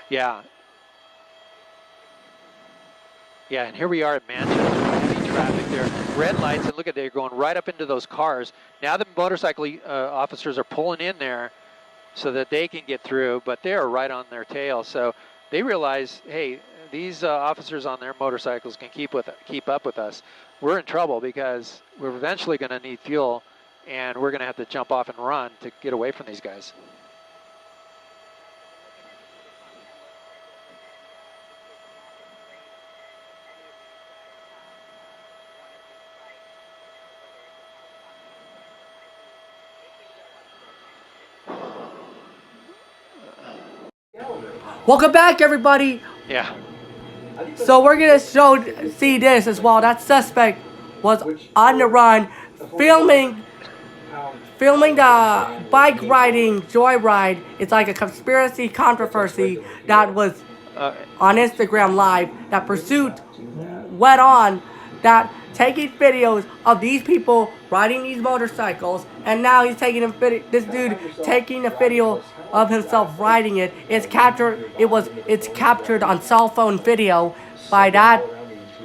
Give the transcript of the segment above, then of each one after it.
Yeah. Yeah, and here we are at Manchester, heavy traffic there, red lights, and look at, they're going right up into those cars. Now the motorcycle officers are pulling in there so that they can get through, but they are right on their tail. So they realize, hey, these officers on their motorcycles can keep up with us. We're in trouble because we're eventually going to need fuel, and we're going to have to jump off and run to get away from these guys. Welcome back, everybody. Yeah. So we're gonna see this as well. That suspect was on the run, filming the bike riding joyride. It's like a conspiracy controversy that was on Instagram Live. That pursuit went on. That taking videos of these people riding these motorcycles, and now he's taking this dude taking a video of himself riding it. It's captured. It's captured on cell phone video by that.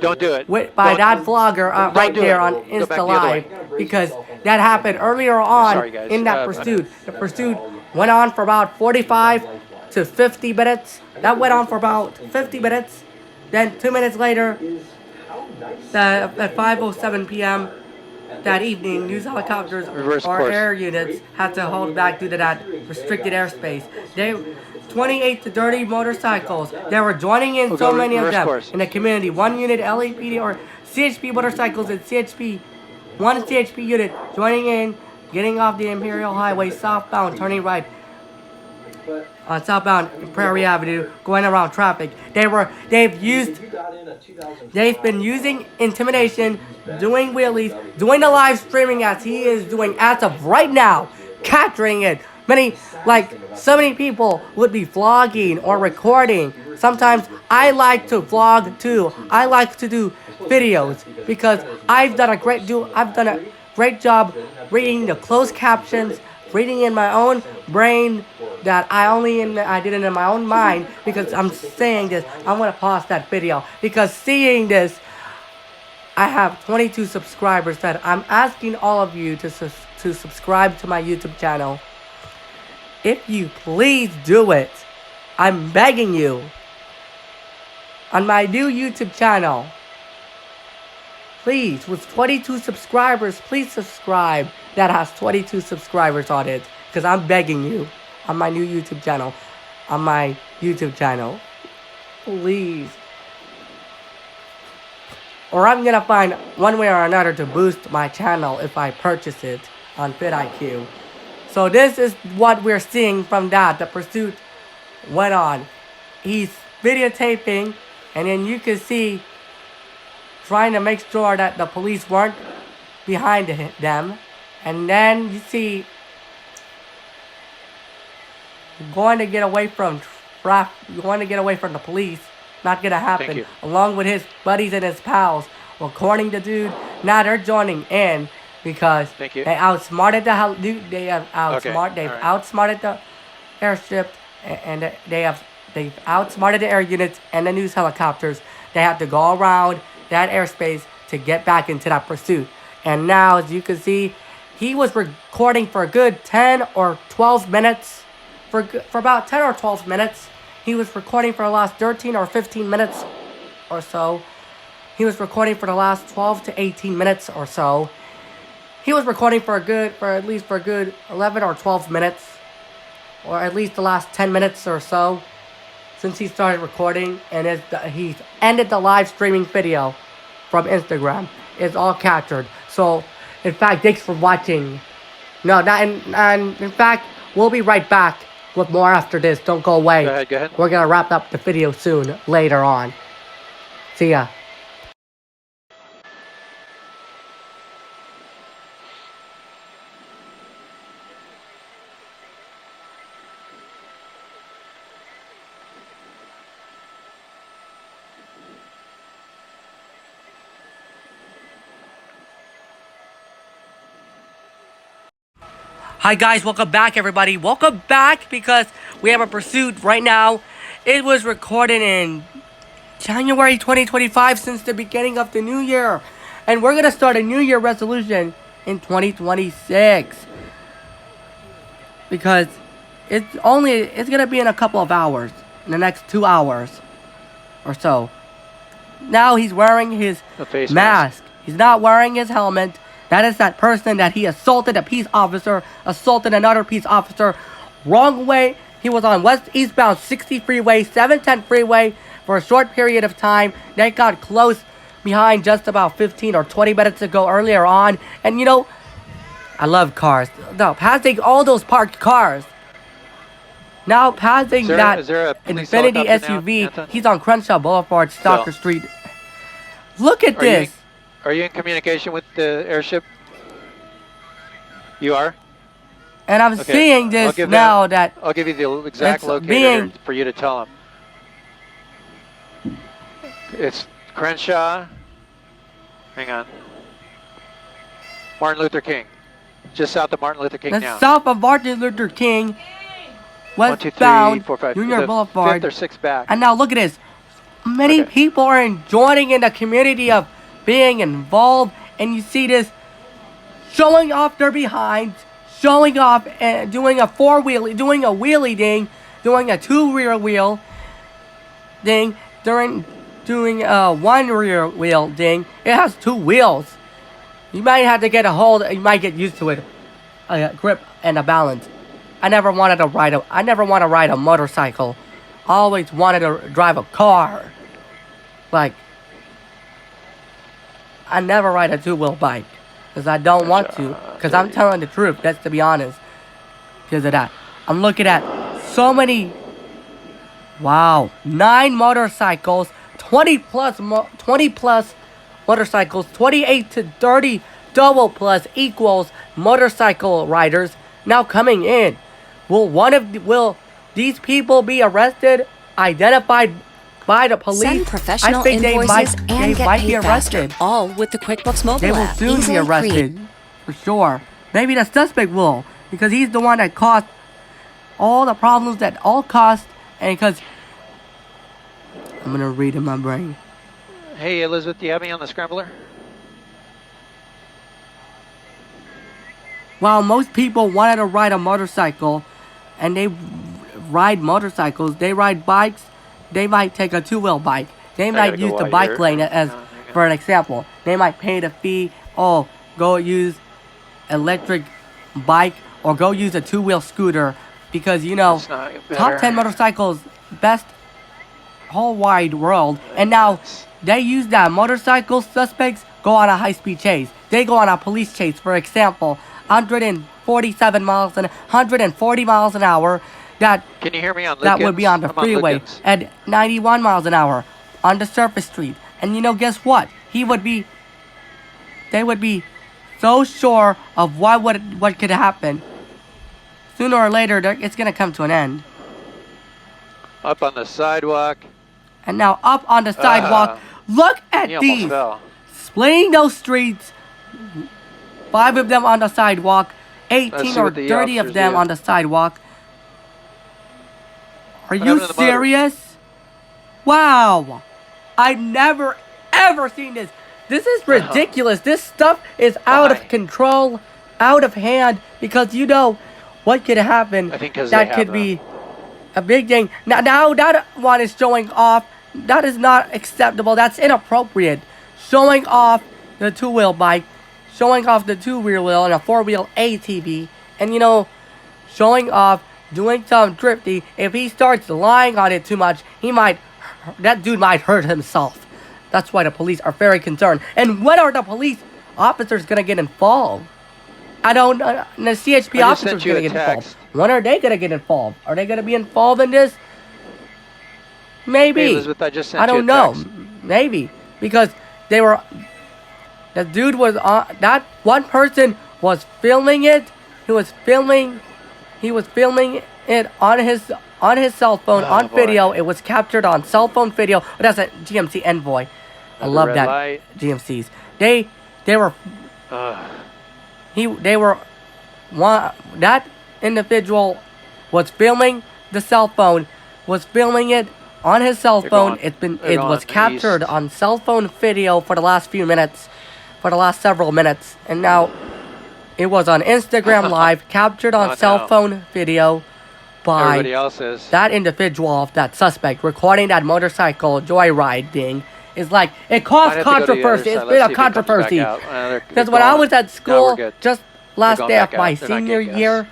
Don't do it. By that vlogger right there on Insta Live, because that happened earlier on in that pursuit. The pursuit went on for about 45 to 50 minutes. That went on for about 50 minutes. Then 2 minutes later, at 5:07 p.m. that evening, news helicopters or air units had to hold back due to that restricted airspace. 28 to 30 motorcycles. They were joining in, so many of them in the community. One unit LAPD or CHP motorcycles and one CHP unit joining in, getting off the Imperial Highway southbound, turning right on southbound Prairie Avenue, going around traffic. They've been using intimidation, doing wheelies, doing the live streaming as he is doing as of right now, capturing it. So many people would be vlogging or recording. Sometimes I like to vlog too. I like to do videos because I've done a great job reading the closed captions, reading in my own brain that I did it in my own mind, because I'm saying this. I'm gonna pause that video because seeing this, I have 22 subscribers that I'm asking all of you to subscribe to my YouTube channel. If you please do it, I'm begging you. On my new YouTube channel, please, with 22 subscribers, please subscribe. That has 22 subscribers on it, because I'm begging you on my new YouTube channel. Please. Or I'm gonna find one way or another to boost my channel if I purchase it on vidIQ. So this is what we're seeing from that. The pursuit went on. He's videotaping, and then you can see trying to make sure that the police weren't behind them. And then you see going to get away from the police. Not gonna happen. Along with his buddies and his pals. According to dude, now they're joining in because they outsmarted they've outsmarted the airship, and they've outsmarted the air units and the news helicopters. They have to go around that airspace to get back into that pursuit. And now, as you can see, he was recording for a good 10 or 12 minutes. For about 10 or 12 minutes. He was recording for the last 13 or 15 minutes or so. He was recording for the last 12 to 18 minutes or so. He was recording for at least a good 11 or 12 minutes. Or at least the last 10 minutes or so. Since he started recording. And he ended the live streaming video from Instagram. It's all captured. So, in fact, thanks for watching. In fact, we'll be right back with more after this. Don't go away. Go ahead. We're gonna wrap up the video soon, later on. See ya. Hi guys, welcome back everybody. Welcome back because we have a pursuit right now It was recorded in January 2025 since the beginning of the new year. And we're going to start a new year resolution in 2026. Because it's going to be in a couple of hours. In the next 2 hours or so. Now he's wearing his mask. He's not wearing his helmet. That is that person that he assaulted a peace officer, assaulted another peace officer. Wrong way. He was on eastbound 60 freeway, 710 freeway for a short period of time. They got close behind just about 15 or 20 minutes ago earlier on. And you know, I love cars. No, passing all those parked cars. Now passing that Infinity SUV. Now, he's on Crenshaw Boulevard, Stalker Street. Look at this. Are you in communication with the airship? You are? And I'm seeing this now that I'll give you the exact locator for you to tell him. It's Crenshaw. Hang on. Martin Luther King. Just south of Martin Luther King now. South of Martin Luther King. Westbound Junior Boulevard. 5th or 6th back. And now look at this. Many people are joining in the community of being involved. And you see this showing off their behinds. Showing off and doing a four-wheelie, doing a wheelie ding, doing a two-rear wheel ding, doing a one-rear wheel ding. It has 2 wheels. You might have to get a hold. You might get used to it, a grip and a balance. I never want to ride a motorcycle. I always wanted to drive a car. Like, I never ride a 2-wheel bike. Because I don't want to. Because I'm telling the truth. That's to be honest. Because of that. I'm looking at so many. Wow. 9 motorcycles. 20 plus motorcycles. 28 to 30 double plus equals motorcycle riders now coming in. Will these people be arrested? Identified by the police? Send professional invoices and get paid faster, all with the QuickBooks mobile app. They will soon be arrested, for sure. Maybe the suspect will, because he's the one that caused all the problems that all caused, and because I'm gonna read in my brain. Hey Elizabeth, do you have me on the scrambler? While most people wanted to ride a motorcycle, and they ride motorcycles, they ride bikes. They might take a 2-wheel bike. They might use the bike lane as, for an example. They might pay the fee. Oh, go use electric bike or go use a 2-wheel scooter because you know top 10 motorcycles, best whole wide world. And now they use that. Motorcycle suspects go on a high-speed chase. They go on a police chase. For example, 147 miles and 140 miles an hour. Can you hear me on Lickens? That would be on the freeway at 91 miles an hour on the surface street. And you know, guess what? They would be so sure of what could happen. Sooner or later, it's gonna come to an end. Up on the sidewalk. And now up on the sidewalk. Look at these. Splitting those streets. 5 of them on the sidewalk. 18 or 30 of them on the sidewalk. Are you serious? Wow. I've never, ever seen this. This is ridiculous. This stuff is out of control, out of hand, because you know what could happen. I think that could be a big thing. Now that one is showing off. That is not acceptable. That's inappropriate. Showing off the 2-wheel bike, showing off the 2-rear wheel and a 4-wheel ATV, and you know, showing off doing some drifty. If he starts lying on it too much, that dude might hurt himself. That's why the police are very concerned. And when are the police officers gonna get involved? I don't know. The CHP officers gonna get involved. When are they gonna get involved? Are they gonna be involved in this? Maybe. Hey, Elizabeth, I just sent I don't know. Maybe because the dude was on. That one person was filming it. He was filming it on his cell phone, on video. It was captured on cell phone video. That's a GMC Envoy. I love that light. GMCs. They were that individual was filming the cell phone was filming it on his cell phone. It was captured east. on cell phone video for the last few minutes, for the last several minutes, and now it was on Instagram Live, captured on cell phone video by everybody else is. that individual, that suspect, recording that motorcycle joyride thing. Is like, it caused controversy. It's been a controversy. Because when I was at school, just last day of my senior year,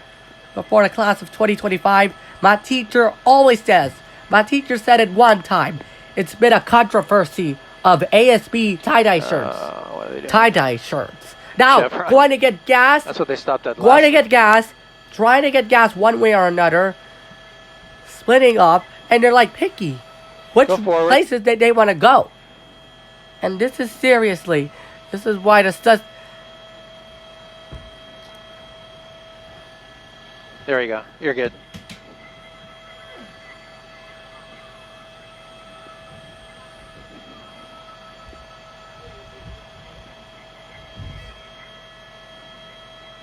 before the class of 2025, my teacher always says, my teacher said it one time, it's been a controversy of ASB tie-dye shirts. Tie-dye shirts. Now, going to get gas. That's what they stopped at. Going to get gas. Trying to get gas one way or another. Splitting up. And they're like picky. Which places they want to go. And this is seriously. This is why the stuff. There you go. You're good.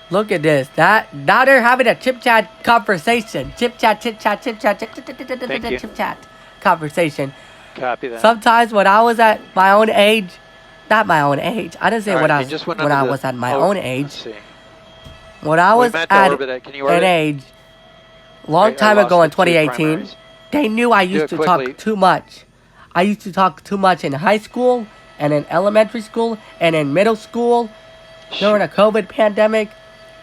Look at this. Now they're having a chip chat conversation. Chip chat conversation. Copy that. Sometimes when I was at my own age, not my own age. I didn't say when I was at my own age. When I was at an age, long time ago in 2018, they knew I used to talk too much. I used to talk too much in high school and in elementary school and in middle school during the COVID pandemic.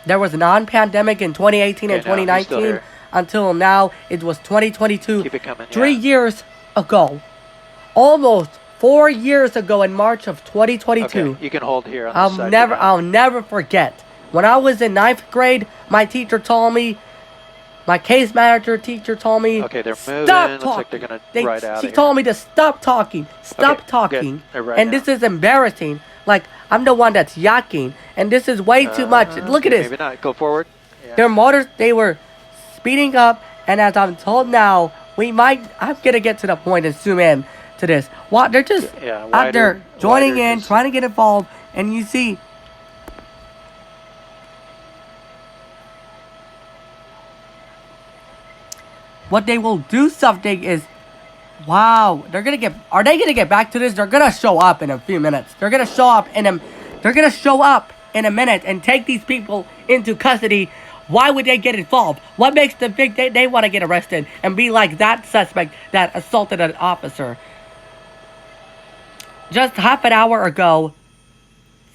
There was a non-pandemic in 2018 and 2019 until now. It was 2022. Keep it coming, 3 years ago. Almost 4 years ago in March of 2022. Okay, you can hold here on this side. I'll never forget. When I was in 9th grade, my teacher told me, my case manager teacher told me, okay, they're moving. Stop Looks talking. like they're going to ride out She here. told me to stop talking. Stop talking. And this is embarrassing. Like, I'm the one that's yakking. And this is way too much. Look at this. Maybe not. Go forward. Yeah. They were speeding up. And as I'm told now, I'm going to get to the point and zoom in to this. What? They're just out there joining in, trying to get involved. And you see, what they will do something is, wow, are they gonna get back to this? They're gonna show up in a few minutes. They're gonna show up in a minute and take these people into custody. Why would they get involved? What makes them think they want to get arrested and be like that suspect that assaulted an officer? Just half an hour ago,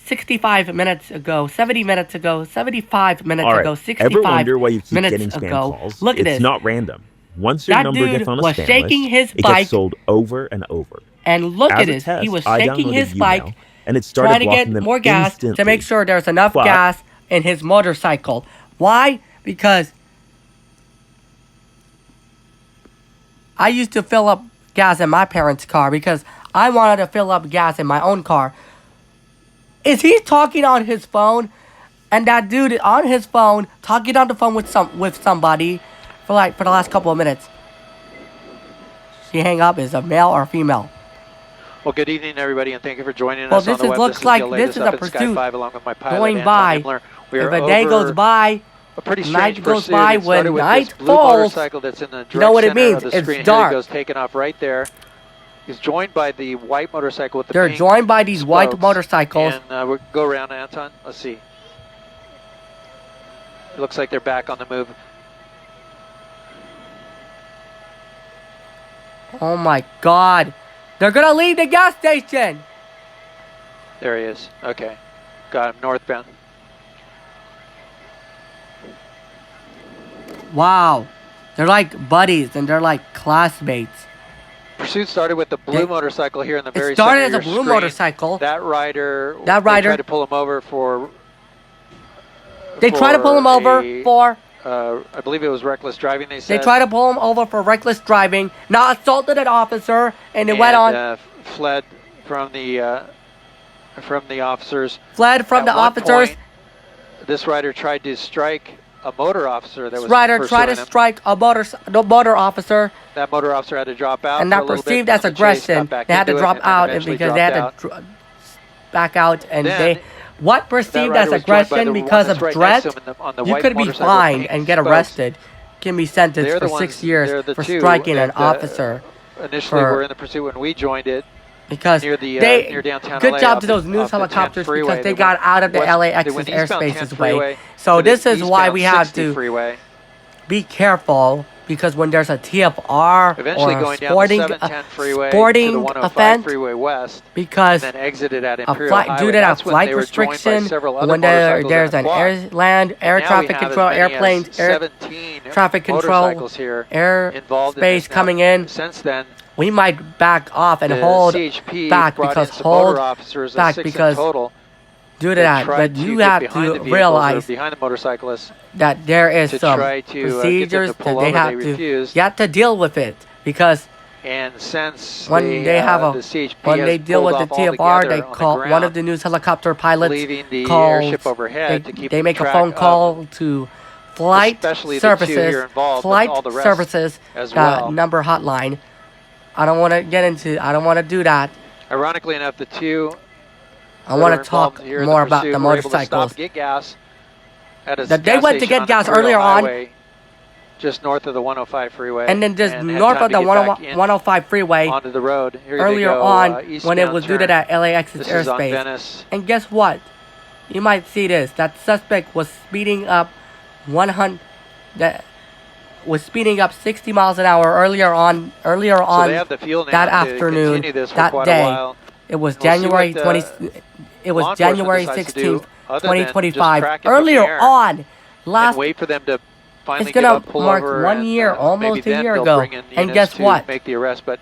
65 minutes ago, 70 minutes ago, 75 minutes ago, 65 Ever wonder why you keep minutes getting spam ago. calls? Look at this. It's not random. Once your That number dude gets on a was spam shaking list, his it bike. gets sold over and over. And look As at a this. test, He was I shaking downloaded his Umail, bike, and it started trying to blocking get them more gas instantly. to make sure there's enough But gas in his motorcycle. Why? Because I used to fill up gas in my parents' car because I wanted to fill up gas in my own car. Is he talking on his phone? And that dude on his phone, talking on the phone with somebody for the last couple of minutes. She hang up. Is a male or female? Well, good evening, everybody, and thank you for joining Well, us on this the web. looks like this is a pursuit along with my pilot, going Anton by. Himmler. We If are a day over goes by, a pretty night strange goes pursuit. by. It started When with night this blue falls, motorcycle that's in the direct you know what it center means. of the It's screen. dark. Here he goes, taking off right there. He's joined by the white motorcycle with the They're pink joined by these white spokes. motorcycles. And we'll go around, Anton. Let's see. It looks like they're back on the move. Oh my God. They're gonna leave the gas station. There he is. Okay. Got him northbound. Wow. They're like buddies and they're like classmates. Pursuit started with the blue motorcycle here in the very It started center as a of your blue screen. motorcycle. That rider. That They rider- tried to pull him over for. They tried to pull him over for. I believe it was reckless driving. They said. They tried to pull him over for reckless driving. Now assaulted an officer, and it went on. Fled from the officers. Fled from the At one officers. point, this rider tried to strike a motor officer that This was rider tried to pursuing him. strike a motor officer, That motor officer had to drop out. and for a that little bit, perceived got as in the chase, aggression. got back They had to into it, drop and then out eventually because they had dropped to out. back out, and Then what that perceived rider as was joined by aggression the one because that's of right threat, next to him on the you white could be motorcycle, fined pink and get spokes. arrested. can be sentenced They're for the 6 ones- years they're the for two striking an that, officer. Initially, for- were in the pursuit when we joined it. Because Near the, they, near downtown good LA, job off to the- those news off the 10 helicopters freeway. because they They got went out of the west- they LAX's went eastbound 10 airspaces freeway way. So to the this is why eastbound we have 60 to freeway. be careful, because when there's a TFR Eventually or a going down the sporting, 710 freeway sporting to the 105 event, freeway west, because and then exited at a Imperial flight, Highway. due to that That's when flight they were joined by restriction, several other when motorcycles there's and an air Now traffic we have control, as many as airplanes, air 17 traffic control, motorcycles here involved in airspace this. Now, coming in, Since then, we might back off and the hold CHP back, brought because in some hold motor officers, back 6 because in total, due to that that. tried But to you get have behind the to vehicles or realize behind the motorcyclists that there is to some try to get them procedures to pull that they over. have They to. refused. You have to deal with it, because And since when they have the a CHP when has they deal pulled with off the TFR, they altogether on the call one ground, of the news helicopter pilots leaving the calls. airship overhead to keep They make a track phone of call to flight especially the two services, here involved, but flight all the rest services as well. number hotline. I don't want to get into. I don't want to do that. Ironically enough, the two I want to talk here in more the about pursuit the were able to motorcycles. stop, get gas at a That they gas went to station get gas Imperial earlier on, Highway, just north of the 105 freeway, and then just had north time of to the get back in 105 freeway onto the road. Here they earlier go, on when it eastbound was due to turn. that LAX's This is on airspace. Venice. And guess what? You might see this. That suspect was speeding up 100. That was speeding up 60 miles an hour earlier on. So they have the fuel now that to afternoon, continue this for that quite day. a while. It was We'll see January what, 20. It law was January enforcement decides to do 16th, other than just 2025. track it from the Earlier air on, and last wait for them to finally it's gonna give up, pull mark over, 1 and, year, maybe almost a then year they'll ago. bring in And units guess to what? make the arrest, but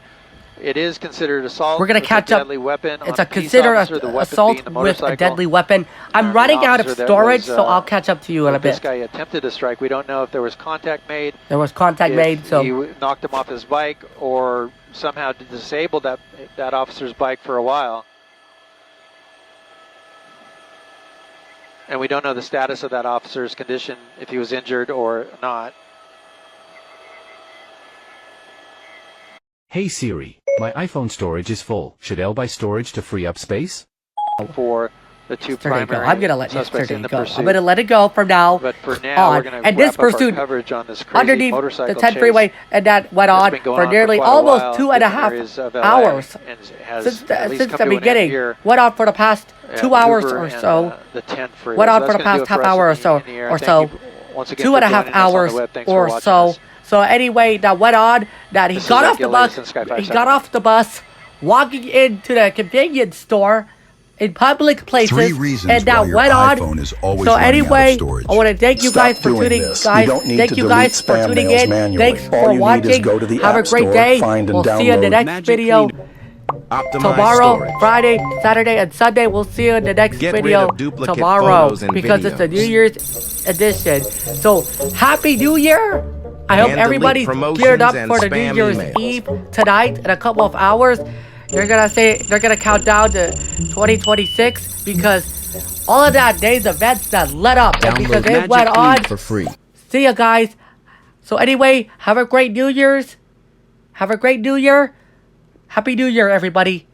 it is considered assault. We're gonna with catch a up. deadly weapon It's on a peace considered officer, the weapon assault being the with a motorcycle. deadly weapon. I'm The running out of officer that storage, was, so I'll catch up to you in a This bit. guy attempted to strike. We don't know if there was contact made. There was contact if made, so he knocked him off his bike or somehow disabled that officer's bike for a while. And we don't know the status of that officer's condition, if he was injured or not. Hey Siri, my iPhone storage is full. Should L buy storage to free up space? For the two yesterday go. primary I'm gonna let suspects yesterday in the go. pursuit. I'm gonna let it go from now But for now, we're on. going to And wrap this up our pursuit coverage on this crazy underneath motorcycle the 10 chase. freeway, and that went That's on been going for on nearly quite a almost while, 2.5 different areas of LA, hours and has since at least the come to an end beginning. here Went on for the past at 2 hours Hoover or and, so. the 10 freeway. Went on So for that's the gonna do past it for half us hour in or so, the air. or Thank so. you once again 2.5 for joining us on the hours web. Thanks for or watching so. us. So anyway, that went on. That he This is got off Zach the bus. Gillies in Sky He 57. got off the bus, walking into the convenience store in public places, 3 reasons and that why your went on. iPhone is always So running out of anyway, storage. I want to thank you Stop guys for doing tuning. this. Guys, You don't need thank to you delete guys for spam tuning mails in. manually. Thanks All for you need watching. is go to the Have a App great Store, day. find and We'll see you in the download next Magic video. Cleaner. Optimize Tomorrow, storage. Friday, Saturday, and Sunday. We'll see you in the next Get rid video of duplicate tomorrow photos and because it's the New videos. Year's edition. So Happy New Year! I hope And delete everybody's promotions geared up and for the New spam Year's emails. Eve tonight in a couple of hours. They're gonna count down to 2026 because all of that day's events that led up and because Download it went Magic on. Lead for free. See ya, guys. So anyway, have a great New Year's. Have a great New Year. Happy New Year, everybody.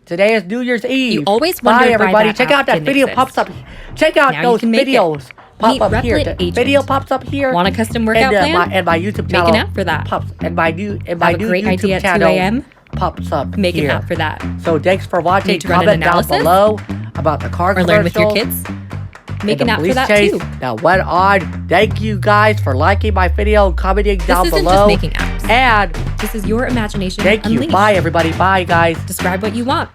Today is New Year's Eve. You always wondered Bye, why everybody. that Check app out that didn't video exist. pops up. Check out Now you those can make it. videos pop Meet up here. Replit The Agent. video pops up here. Want a custom workout and, plan? and my YouTube Make channel an app for that. pops and my new Have a great YouTube idea at 2 channel a.m.? pops up Make here. an app for that. So thanks for watching. Need to run an Comment down analysis? below about the car Or learn with your commercials kids? Make and an the app for police that chase too. that went on. Thank you guys for liking my video and commenting This down isn't below. just making apps. And This is your imagination thank you. unleashed. Bye, everybody. Bye, guys. Describe what you want.